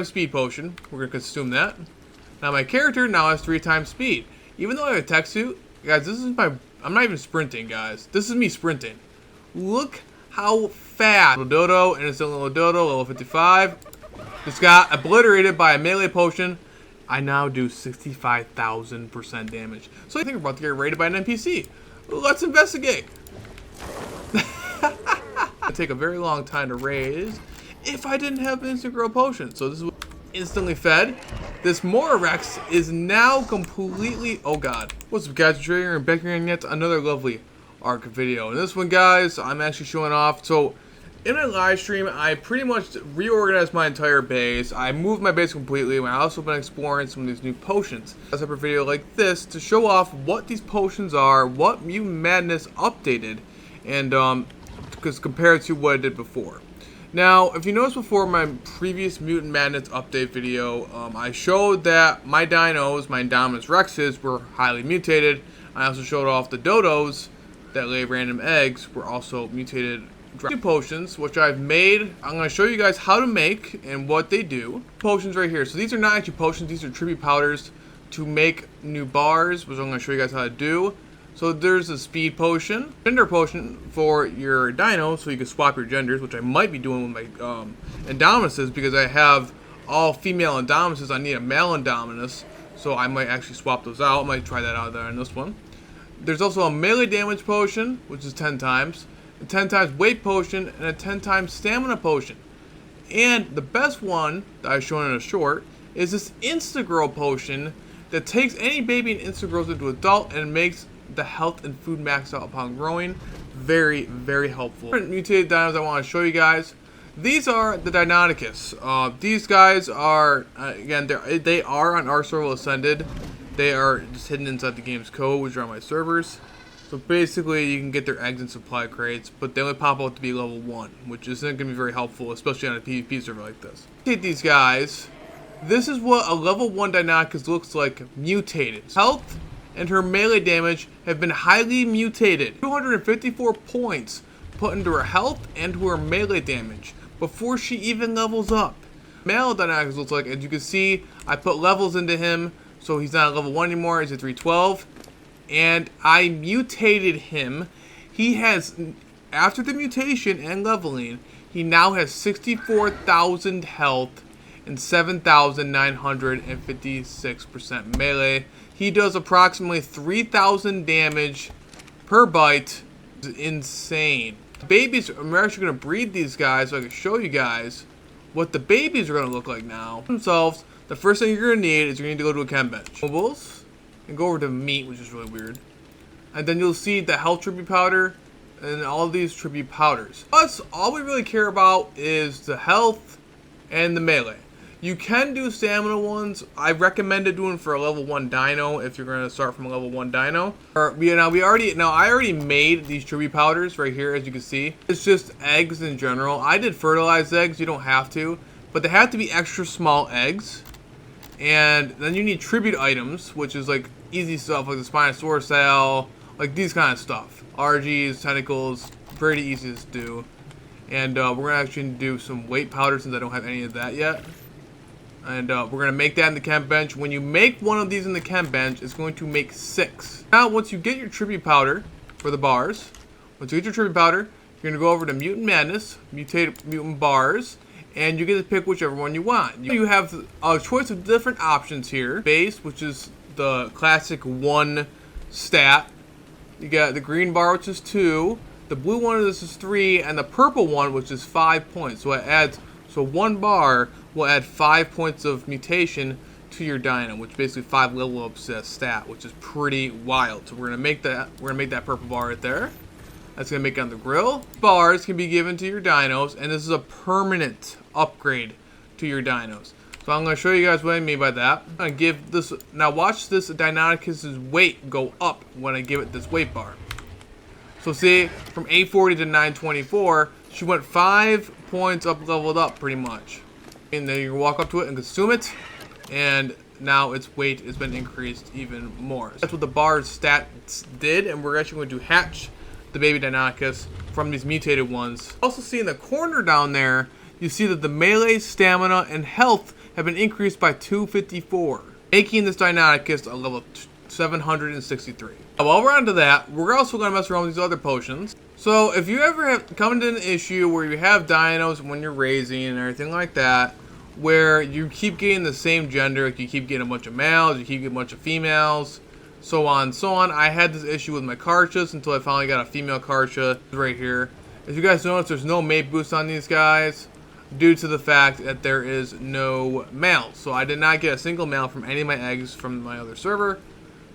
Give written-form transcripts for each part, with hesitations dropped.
speed potion. We're going to consume that. Now my character now has 3 times speed. Even though I have a tech suit, guys, this is my... I'm not even sprinting, guys. This is me sprinting. Look how fast. Little Dodo, innocent little Dodo, level 55. Just got obliterated by a melee potion. I now do 65,000% damage. So I think we're about to get raided by an NPC. Let's investigate. It'd take a very long time to raise if I didn't have an instant grow potion. So this is instantly fed. This Morarex is now completely... Oh god. What's up, guys? Trigger and back here in yet another lovely Arc video. In this one, guys, I'm actually showing off. So in my live stream, I pretty much reorganized my entire base. I moved my base completely, and I also been exploring some of these new potions. A separate video like this to show off what these potions are, what Mutant Madness updated, and because compared to what I did before. Now, if you noticed before my previous Mutant Madness update video, I showed that my dinos, my Indominus Rexes, were highly mutated. I also showed off the Dodos that lay random eggs were also mutated. New potions, which I've made. I'm going to show you guys how to make and what they do. Potions right here. So these are not actually potions, these are tribute powders to make new bars, which I'm going to show you guys how to do. So there's a speed potion, gender potion for your dino, so you can swap your genders, which I might be doing with my Indominuses, because I have all female Indominuses. I need a male Indominus, so I might actually swap those out. I might try that out there in this one. There's also a melee damage potion, which is 10 times, a 10 times weight potion, and a 10 times stamina potion. And the best one that I've shown in a short is this Insta-Grow potion that takes any baby and insta-grows into adult and makes the health and food max out upon growing. Very, very helpful. Different mutated dinos I want to show you guys. These are the Deinonychus. These guys are, again, they are on our server Ascended. They are just hidden inside the game's code, which are on my servers. So basically, you can get their eggs in supply crates, but they only pop out to be level 1, which isn't going to be very helpful, especially on a PvP server like this. Take these guys. This is what a level 1 Deinonychus looks like mutated. Health and her melee damage have been highly mutated. 254 points put into her health and to her melee damage before she even levels up. Male Deinonychus looks like, as you can see, I put levels into him, so he's not level 1 anymore, he's at 312. And I mutated him. He has, after the mutation and leveling, he now has 64,000 health and 7,956% melee. He does approximately 3,000 damage per bite. It's insane. The babies, I'm actually going to breed these guys so I can show you guys what the babies are going to look like now. Themselves, the first thing you're going to need is you're going to need to go to a chem bench. Mobiles, and go over to meat, which is really weird. And then you'll see the health tribute powder and all these tribute powders. Plus, all we really care about is the health and the melee. You can do stamina ones. I recommend doing for a level 1 dino if you're going to start from a level 1 dino. I already made these tribute powders right here, as you can see. It's just eggs in general. I did fertilized eggs. You don't have to, but they have to be extra small eggs. And then you need tribute items, which is like easy stuff like the Spinosaurus cell, like these kind of stuff. RGs, tentacles, pretty easy to do. And we're going to actually do some weight powder since I don't have any of that yet. And we're going to make that in the chem bench. When you make one of these in the chem bench, it's going to make 6. Now, once you get your tribute powder for the bars, once you get your tribute powder, you're going to go over to Mutant Madness, mutate mutant bars, and you get to pick whichever one you want. You have a choice of different options here. Base, which is the classic 1 stat. You got the green bar, which is 2. The blue one, this is 3. And the purple one, which is 5 points. So it adds, so 1 bar will add 5 points of mutation to your dino, which basically 5 level ups stat, which is pretty wild. So we're gonna make that. We're gonna make that purple bar right there. That's gonna make it on the grill. Bars can be given to your dinos, and this is a permanent upgrade to your dinos. So I'm gonna show you guys what I mean by that. I'm gonna give this, now watch this Deinonychus' weight go up when I give it this weight bar. So see, from 840 to 924, she went 5 points up, leveled up pretty much. And then you can walk up to it and consume it, and now its weight has been increased even more. That's what the bar's stats did, and we're actually going to hatch the baby Deinonychus from these mutated ones. Also see in the corner down there, you see that the melee, stamina, and health have been increased by 254, making this Deinonychus a level 763. While we're on to that, we're also going to mess around with these other potions. So if you ever have come into an issue where you have dinos when you're raising and everything like that, where you keep getting the same gender, like you keep getting a bunch of males, you keep getting a bunch of females, so on and so on. I had this issue with my Karchas until I finally got a female Karcha right here. As you guys notice, there's no mate boost on these guys due to the fact that there is no male. So I did not get a single male from any of my eggs from my other server.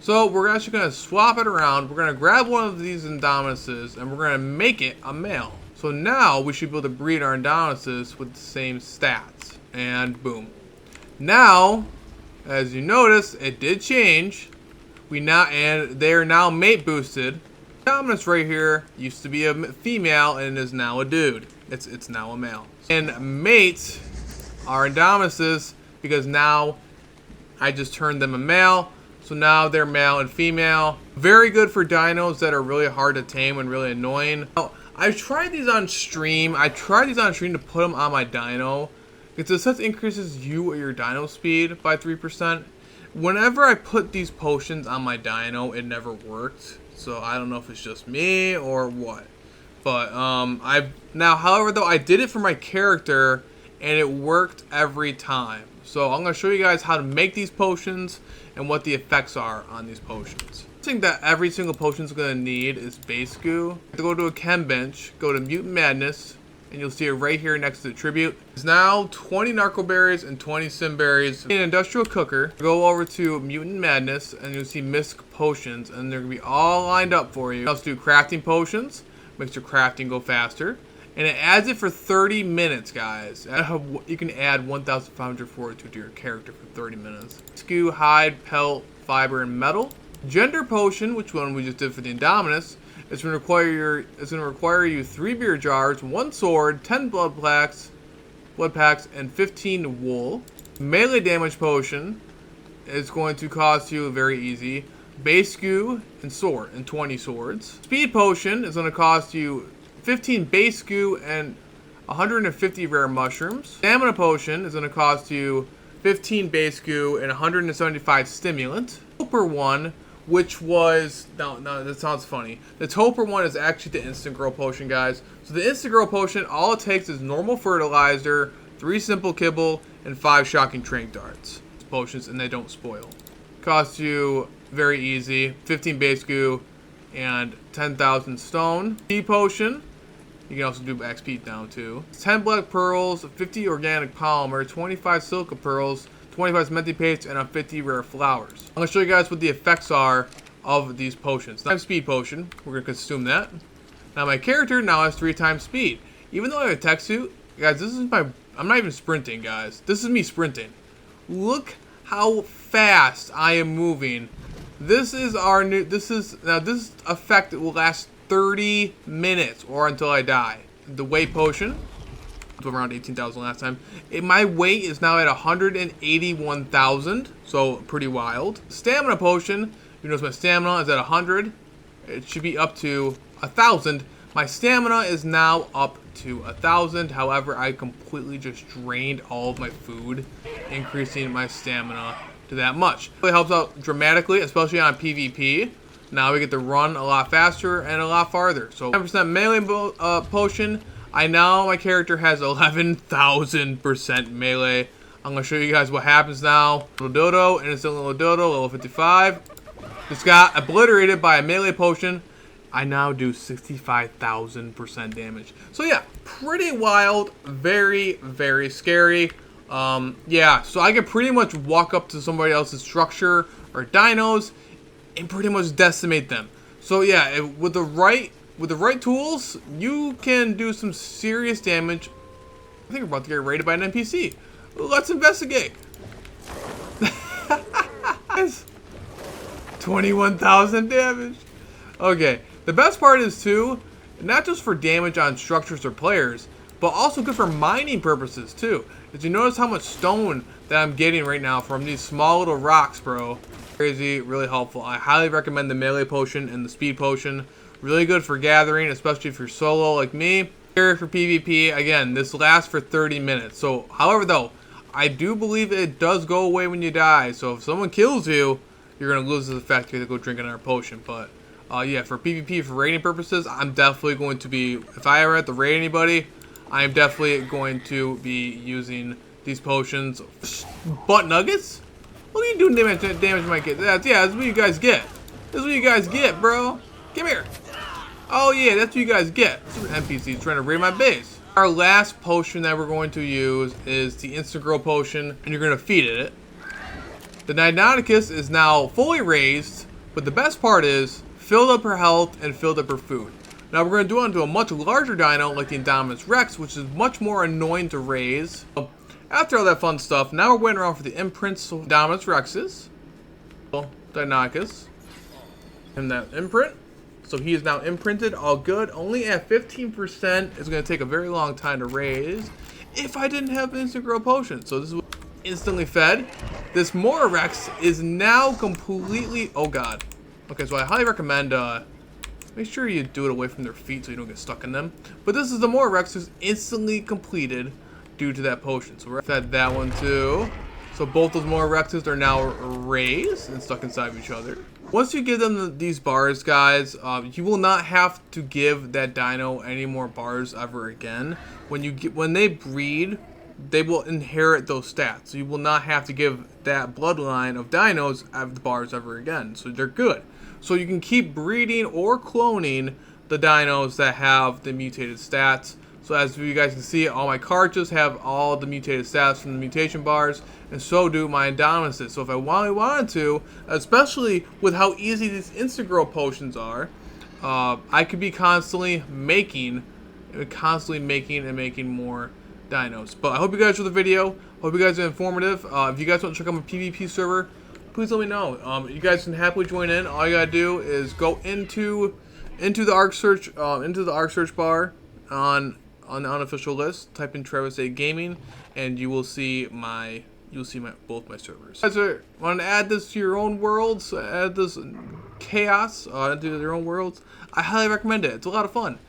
So we're actually going to swap it around. We're going to grab one of these Indominuses and we're going to make it a male. So now we should be able to breed our Indominuses with the same stats. And boom. Now, as you notice, it did change. And they are now mate boosted. Indominus right here used to be a female and is now a dude. It's now a male. And mates are Indominuses because now I just turned them a male. So now they're male and female. Very good for dinos that are really hard to tame and really annoying. Now, I've tried these on stream. I tried these on stream to put them on my dino. Because it increases you or your dino speed by 3%. Whenever I put these potions on my dino, it never worked. So I don't know if it's just me or what. But however though, I did it for my character and it worked every time. So I'm going to show you guys how to make these potions and what the effects are on these potions. The thing that every single potion is going to need is base goo. To go to a chem bench, go to Mutant Madness, and you'll see it right here next to the tribute. It's now 20 narco berries and 20 sim berries. In an industrial cooker, go over to Mutant Madness and you'll see Misc potions and they're gonna be all lined up for you. Also do crafting potions, makes your crafting go faster. And it adds it for 30 minutes, guys. You can add 1,500 fortitude to your character for 30 minutes. Skew, hide, pelt, fiber, and metal. Gender potion, which one we just did for the Indominus, it's going to require you 3 beer jars, 1 sword, 10 blood packs, and 15 wool. Melee damage potion is going to cost you very easy base goo and sword and 20 swords. Speed potion is going to cost you 15 base goo and 150 rare mushrooms. Stamina potion is going to cost you 15 base goo and 175 stimulant. Toper one, which was no, that sounds funny. The Toper one is actually the instant grow potion, guys. So the instant grow potion, all it takes is normal fertilizer, 3 simple kibble, and 5 shocking trank darts. Potions, and they don't spoil. Costs you very easy 15 base goo and 10,000 stone. P potion. You can also do XP down too. 10 black pearls, 50 organic polymer, 25 silica pearls, 25 cementing paste, and 50 rare flowers. I'm going to show you guys what the effects are of these potions. Now, speed potion. We're going to consume that. Now, my character now has 3 times speed. Even though I have a tech suit, guys, this is my... I'm not even sprinting, guys. This is me sprinting. Look how fast I am moving. This is our new... This effect will last 30 minutes or until I die. The weight potion, around 18,000 last time. My weight is now at 181,000, so pretty wild. Stamina potion, you notice my stamina is at 100. It should be up to 1,000. My stamina is now up to 1,000. However, I completely just drained all of my food, increasing my stamina to that much. It really helps out dramatically, especially on PvP. Now we get to run a lot faster and a lot farther. So 10% melee potion. My character has 11,000% melee. I'm going to show you guys what happens now. Little Dodo, innocent little Dodo, level 55. Just got obliterated by a melee potion. I now do 65,000% damage. So yeah, pretty wild. Very, very scary. Yeah, so I can pretty much walk up to somebody else's structure or dinos and pretty much decimate them. So yeah, with the right tools, you can do some serious damage. I think we're about to get raided by an NPC. Let's investigate. 21,000 damage. Okay, the best part is too, not just for damage on structures or players, but also good for mining purposes too. Did you notice how much stone that I'm getting right now from these small little rocks, bro? Crazy, really helpful. I highly recommend the melee potion and the speed potion. Really good for gathering, especially if you're solo like me. Here for PvP, again, this lasts for 30 minutes. So, however though, I do believe it does go away when you die. So if someone kills you, you're going to lose the fact you have to go drink another potion. But yeah, for PvP, for raiding purposes, I'm definitely going to be, if I ever have to raid anybody, I am definitely going to be using these potions. Butt nuggets? What are you doing damage might get? That's what you guys get. This is what you guys get, bro. Come here. Oh yeah, that's what you guys get. Some NPCs trying to raid my base. Our last potion that we're going to use is the instant grow potion, and you're going to feed it. The Deinonychus is now fully raised, but the best part is filled up her health and filled up her food. Now we're going to do it onto a much larger dino like the Indominus Rex, which is much more annoying to raise. After all that fun stuff, now we're waiting around for the imprints of Indominus Rexes. Deinonychus. And that imprint. So he is now imprinted, all good. Only at 15%. It's going to take a very long time to raise if I didn't have instant grow potion. So this is instantly fed. This Mora Rex is now completely, oh god. Okay, so I highly recommend make sure you do it away from their feet so you don't get stuck in them. But this is the Mora Rex who's instantly completed due to that potion. So we're fed that one too. So both those Mora Rexes are now raised and stuck inside of each other. Once you give them these bars, guys, you will not have to give that dino any more bars ever again. When they breed, they will inherit those stats. So you will not have to give that bloodline of dinos the bars ever again. So they're good. So you can keep breeding or cloning the dinos that have the mutated stats. So as you guys can see, all my cartridges have all the mutated stats from the mutation bars, and so do my Indominuses. So if I wanted to, especially with how easy these instant grow potions are, I could be constantly making and making more dinos. But I hope you guys enjoyed the video. Hope you guys are informative. If you guys want to check out my PvP server, please let me know. You guys can happily join in. All you gotta do is go into the arc search bar on the unofficial list. Type in Travis A Gaming, and you will see both my servers. If you guys want to add this to your own worlds, add this chaos into your own worlds, I highly recommend it. It's a lot of fun.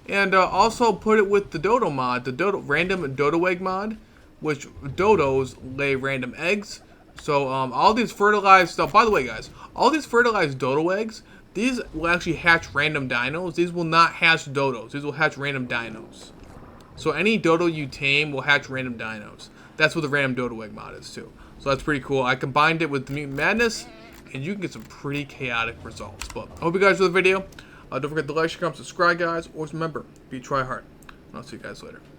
And also put it with the Dodo mod, the random Dodo egg mod, which dodos lay random eggs. So all these fertilized stuff, by the way guys, all these fertilized dodo eggs, these will actually hatch random dinos. These will not hatch dodos. These will hatch random dinos. So any dodo you tame will hatch random dinos. That's what the random dodo egg mod is too. So that's pretty cool. I combined it with Mutant Madness, and you can get some pretty chaotic results. But I hope you guys enjoyed the video. Don't forget to like, share, comment, subscribe, guys. Always remember, be try hard. And I'll see you guys later.